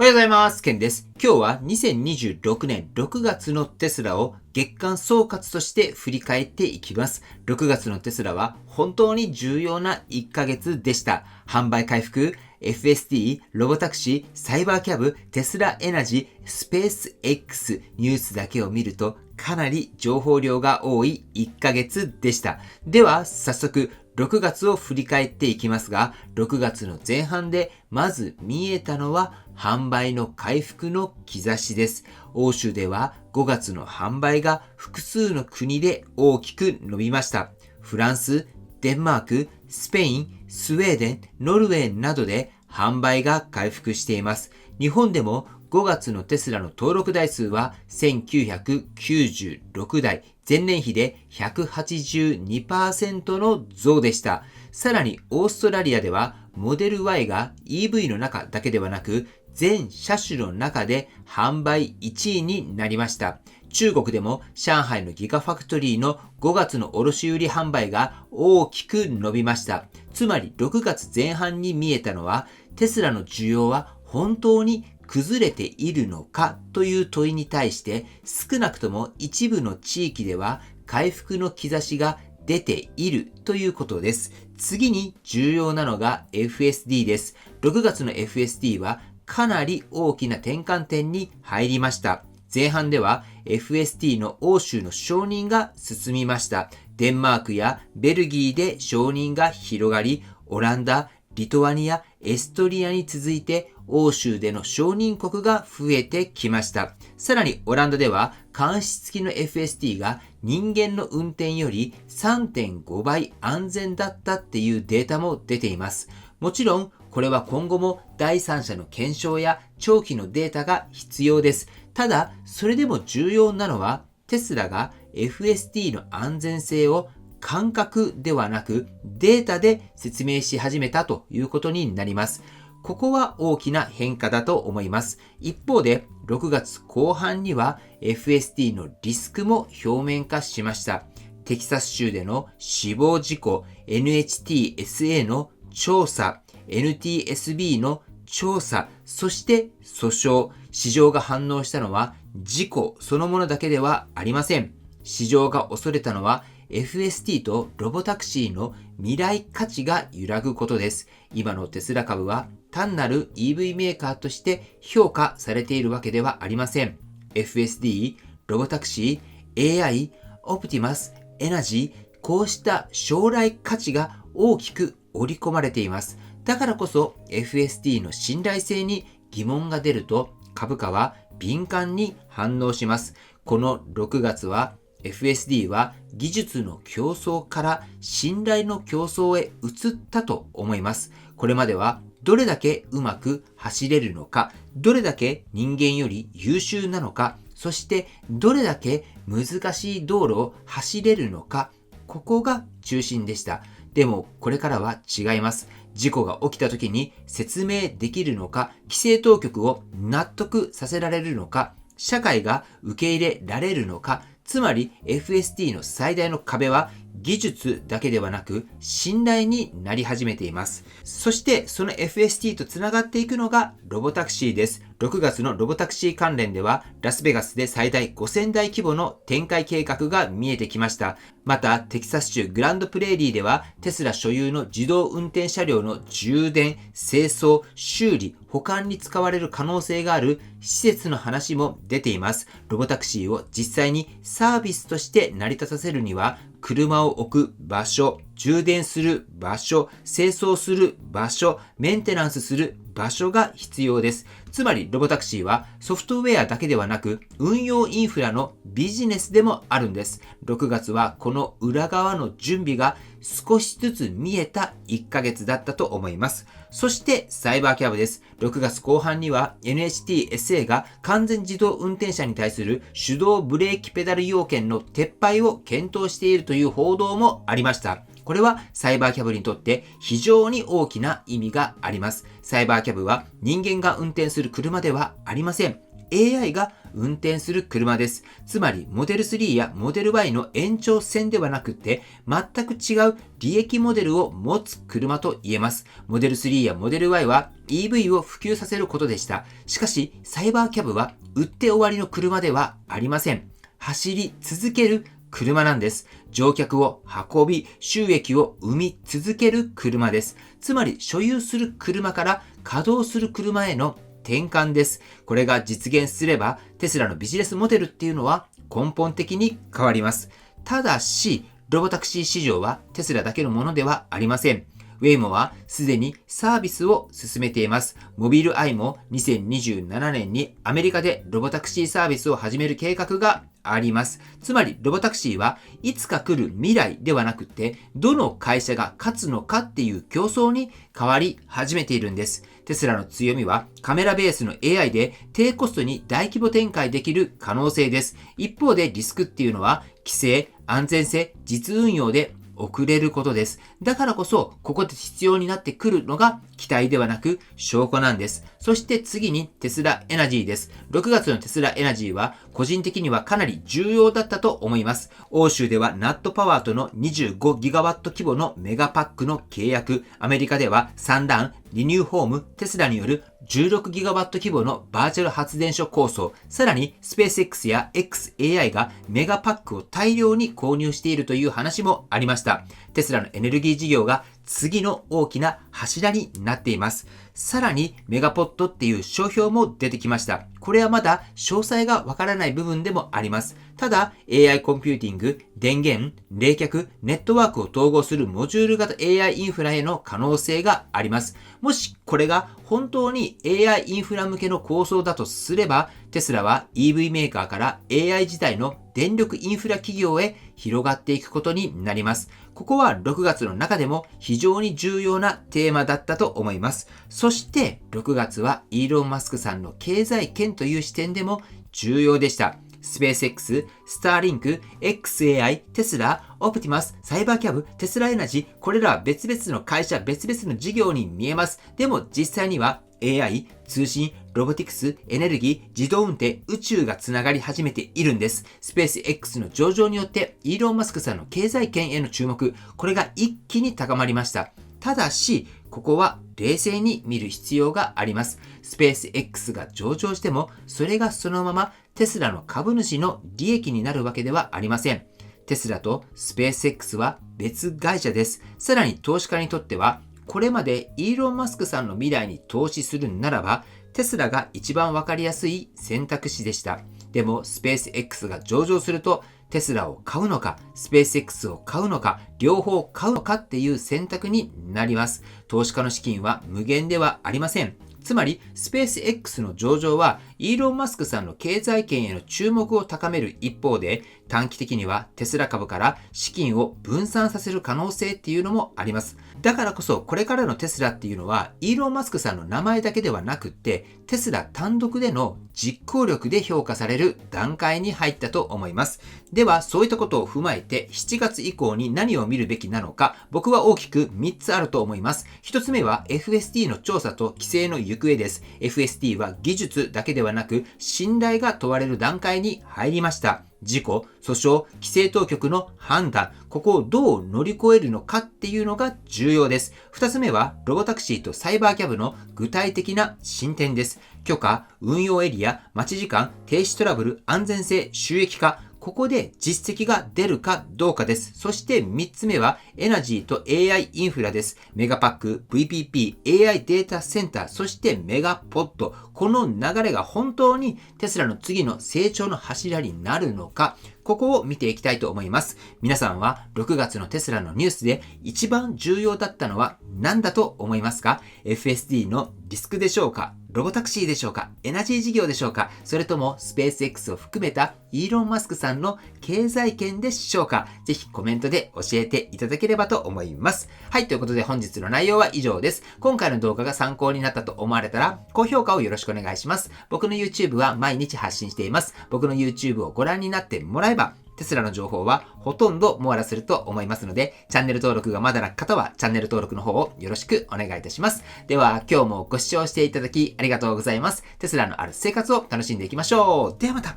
ようございます。ケンです。今日は2026年6月のテスラを月間総括として振り返っていきます。6月のテスラは本当に重要な1ヶ月でした。販売回復、FSD、ロボタクシー、サイバーキャブ、テスラエナジー、スペース X、ニュースだけを見るとかなり情報量が多い1ヶ月でした。では早速6月を振り返っていきますが、6月の前半でまず見えたのは販売の回復の兆しです。欧州では5月の販売が複数の国で大きく伸びました。フランス、デンマーク、スペイン、スウェーデン、ノルウェーなどで販売が回復しています。日本でも5月のテスラの登録台数は1996台、前年比で 182% の増でした。さらにオーストラリアではモデル Y が EV の中だけではなく全車種の中で販売1位になりました。中国でも上海のギガファクトリーの5月の卸売販売が大きく伸びました。つまり6月前半に見えたのはテスラの需要は本当に崩れているのかという問いに対して少なくとも一部の地域では回復の兆しが出ているということです。次に重要なのが FSD です。6月の FSD はかなり大きな転換点に入りました。前半では FSD の欧州の承認が進みました。デンマークやベルギーで承認が広がり、オランダ、リトアニア、エストニアに続いて欧州での承認国が増えてきました。さらにオランダでは監視付きの FSD が人間の運転より 3.5 倍安全だったっていうデータも出ています。もちろんこれは今後も第三者の検証や長期のデータが必要です。ただそれでも重要なのはテスラが FSD の安全性を感覚ではなくデータで説明し始めたということになります。ここは大きな変化だと思います。一方で6月後半には FSD のリスクも表面化しました。テキサス州での死亡事故、NHTSA の調査、NTSB の調査、そして訴訟、市場が反応したのは事故そのものだけではありません。市場が恐れたのはFSD とロボタクシーの未来価値が揺らぐことです。今のテスラ株は単なる EV メーカーとして評価されているわけではありません。FSD、ロボタクシー、AI、オプティマス、エナジー、こうした将来価値が大きく織り込まれています。だからこそ FSD の信頼性に疑問が出ると株価は敏感に反応します。この6月はFSD は技術の競争から信頼の競争へ移ったと思います。これまではどれだけうまく走れるのか、どれだけ人間より優秀なのか、そしてどれだけ難しい道路を走れるのか、ここが中心でした。でもこれからは違います。事故が起きた時に説明できるのか、規制当局を納得させられるのか、社会が受け入れられるのか、つまり FSD の最大の壁は技術だけではなく信頼になり始めています。そしてその FSD とつながっていくのがロボタクシーです。6月のロボタクシー関連ではラスベガスで最大5000台規模の展開計画が見えてきました。またテキサス州グランドプレーリーではテスラ所有の自動運転車両の充電、清掃、修理、保管に使われる可能性がある施設の話も出ています。ロボタクシーを実際にサービスとして成り立たせるには車を置く場所、充電する場所、清掃する場所、メンテナンスする場所が必要です。つまりロボタクシーはソフトウェアだけではなく運用インフラのビジネスでもあるんです。6月はこの裏側の準備が少しずつ見えた1ヶ月だったと思います。そしてサイバーキャブです。6月後半には NHTSA が完全自動運転車に対する手動ブレーキペダル要件の撤廃を検討しているという報道もありました。これはサイバーキャブにとって非常に大きな意味があります。サイバーキャブは人間が運転する車ではありません。AI が運転する車です。つまり、モデル3やモデル Y の延長線ではなくて、全く違う利益モデルを持つ車と言えます。モデル3やモデル Y は EV を普及させることでした。しかし、サイバーキャブは売って終わりの車ではありません。走り続ける車なんです。乗客を運び、収益を生み続ける車です。つまり、所有する車から稼働する車への転換です。これが実現すれば、テスラのビジネスモデルっていうのは根本的に変わります。ただし、ロボタクシー市場はテスラだけのものではありません。ウェイモはすでにサービスを進めています。モビルアイも2027年にアメリカでロボタクシーサービスを始める計画があります。つまりロボタクシーはいつか来る未来ではなくて、どの会社が勝つのかっていう競争に変わり始めているんです。テスラの強みはカメラベースの AI で低コストに大規模展開できる可能性です。一方でリスクっていうのは規制、安全性、実運用で遅れることです。だからこそ、ここで必要になってくるのが期待ではなく証拠なんです。そして次にテスラエナジーです。6月のテスラエナジーは個人的にはかなり重要だったと思います。欧州ではナットパワーとの25ギガワット規模のメガパックの契約、アメリカではサンダン、リニューホーム、テスラによる16ギガワット規模のバーチャル発電所構想、さらにスペース X や XAI がメガパックを大量に購入しているという話もありました。テスラのエネルギー事業が次の大きな柱になっています。さらにメガポットっていう商標も出てきました。これはまだ詳細がわからない部分でもあります。ただ AI コンピューティング、電源、冷却、ネットワークを統合するモジュール型 AI インフラへの可能性があります。もしこれが本当に AI インフラ向けの構想だとすれば、テスラは EV メーカーから AI 自体の電力インフラ企業へ広がっていくことになります。ここは6月の中でも非常に重要なテーマだったと思います。そして6月はイーロン・マスクさんの経済圏という視点でも重要でした。スペース X、スターリンク、XAI、テスラ、オプティマス、サイバーキャブ、テスラエナジー、これらは別々の会社、別々の事業に見えます。でも実際には AI、通信、ロボティクス、エネルギー、自動運転、宇宙がつながり始めているんです。スペース X の上場によってイーロン・マスクさんの経済圏への注目、これが一気に高まりました。ただし、ここは冷静に見る必要があります。スペース X が上場しても、それがそのままテスラの株主の利益になるわけではありません。テスラとスペース X は別会社です。さらに投資家にとっては、これまでイーロン・マスクさんの未来に投資するならば、テスラが一番わかりやすい選択肢でした。でも、スペース X が上場すると、テスラを買うのか、スペース X を買うのか、両方買うのかっていう選択になります。投資家の資金は無限ではありません。つまり、スペース X の上場は、イーロン・マスクさんの経済圏への注目を高める一方で、短期的にはテスラ株から資金を分散させる可能性っていうのもあります。だからこそ、これからのテスラっていうのは、イーロン・マスクさんの名前だけではなくって、テスラ単独での実行力で評価される段階に入ったと思います。では、そういったことを踏まえて、7月以降に何を見るべきなのか、僕は大きく3つあると思います。1つ目は FSD の調査と規制の行方です。FSD は技術だけではなく、信頼が問われる段階に入りました。事故、訴訟、規制当局の判断、ここをどう乗り越えるのかっていうのが重要です。二つ目は、ロボタクシーとサイバーキャブの具体的な進展です。許可、運用エリア、待ち時間、停止トラブル、安全性、収益化、ここで実績が出るかどうかです。そして3つ目はエナジーと AI インフラです。メガパック、VPP、AI データセンター、そしてメガポッド。この流れが本当にテスラの次の成長の柱になるのか、ここを見ていきたいと思います。皆さんは6月のテスラのニュースで一番重要だったのは何だと思いますか？ FSD のリスクでしょうか？ロボタクシーでしょうか？エナジー事業でしょうか？それともスペース X を含めたイーロン・マスクさんの経済圏でしょうか？ぜひコメントで教えていただければと思います。はい、ということで本日の内容は以上です。今回の動画が参考になったと思われたら高評価をよろしくお願いします。僕の YouTube は毎日発信しています。僕の YouTube をご覧になってもらえばテスラの情報はほとんど網羅すると思いますので、チャンネル登録がまだな方はチャンネル登録の方をよろしくお願いいたします。では今日もご視聴していただきありがとうございます。テスラのある生活を楽しんでいきましょう。ではまた。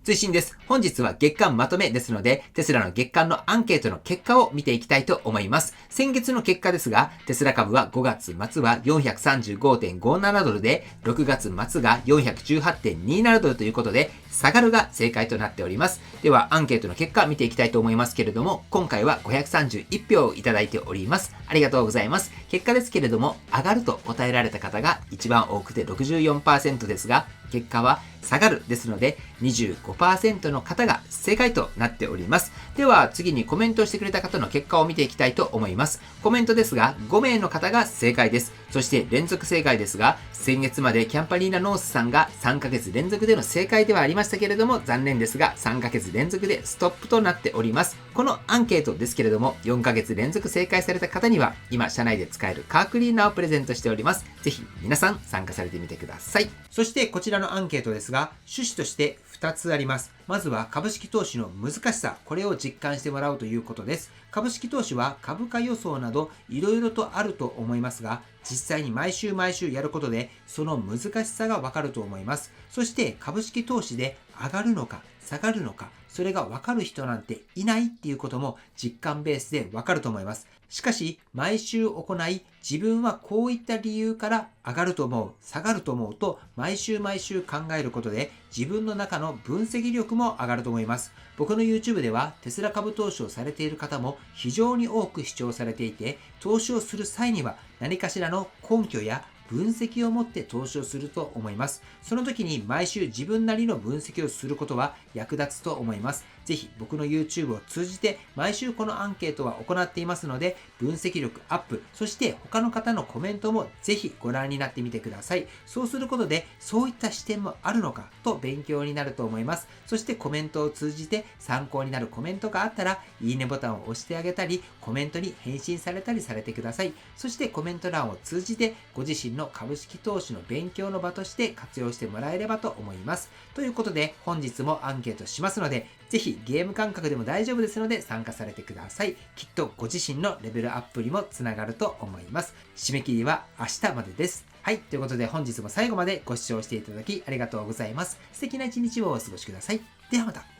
追伸です。本日は月間まとめですので、テスラの月間のアンケートの結果を見ていきたいと思います。先月の結果ですが、テスラ株は5月末は 435.57 ドルで、6月末が 418.27 ドルということで、下がるが正解となっております。では、アンケートの結果見ていきたいと思いますけれども、今回は531票いただいております。ありがとうございます。結果ですけれども、上がると答えられた方が一番多くて 64% ですが、結果は下がるですので 25% の方が正解となっております。では次にコメントしてくれた方の結果を見ていきたいと思います。コメントですが5名の方が正解です。そして連続正解ですが、先月までキャンパリーナノースさんが3ヶ月連続での正解ではありましたけれども、残念ですが3ヶ月連続でストップとなっております。このアンケートですけれども、4ヶ月連続正解された方には今社内で使えるカークリーナーをプレゼントしております。ぜひ皆さん参加されてみてください。そしてこちらのアンケートですが、趣旨として2つあります。まずは株式投資の難しさ、これを実感してもらうということです。株式投資は株価予想などいろいろとあると思いますが、実際に毎週やることでその難しさがわかると思います。そして株式投資で上がるのか下がるのか、それがわかる人なんていないっていうことも実感ベースでわかると思います。しかし毎週行い、自分はこういった理由から上がると思う、下がると思うと毎週考えることで自分の中の分析力も上がると思います。僕の YouTube ではテスラ株投資をされている方も非常に多く視聴されていて、投資をする際には何かしらの根拠や分析を持って投資をすると思います。その時に毎週自分なりの分析をすることは役立つと思います。ぜひ僕の YouTube を通じて毎週このアンケートは行っていますので、分析力アップ、そして他の方のコメントもぜひご覧になってみてください。そうすることでそういった視点もあるのかと勉強になると思います。そしてコメントを通じて参考になるコメントがあったら、いいねボタンを押してあげたり、コメントに返信されたりされてください。そしてコメント欄を通じてご自身の株式投資の勉強の場として活用してもらえればと思います。ということで本日もアンケートしますので、ぜひゲーム感覚でも大丈夫ですので参加されてください。きっとご自身のレベルアップにもつながると思います。締め切りは明日までです。はい、ということで本日も最後までご視聴していただきありがとうございます。素敵な一日をお過ごしください。ではまた。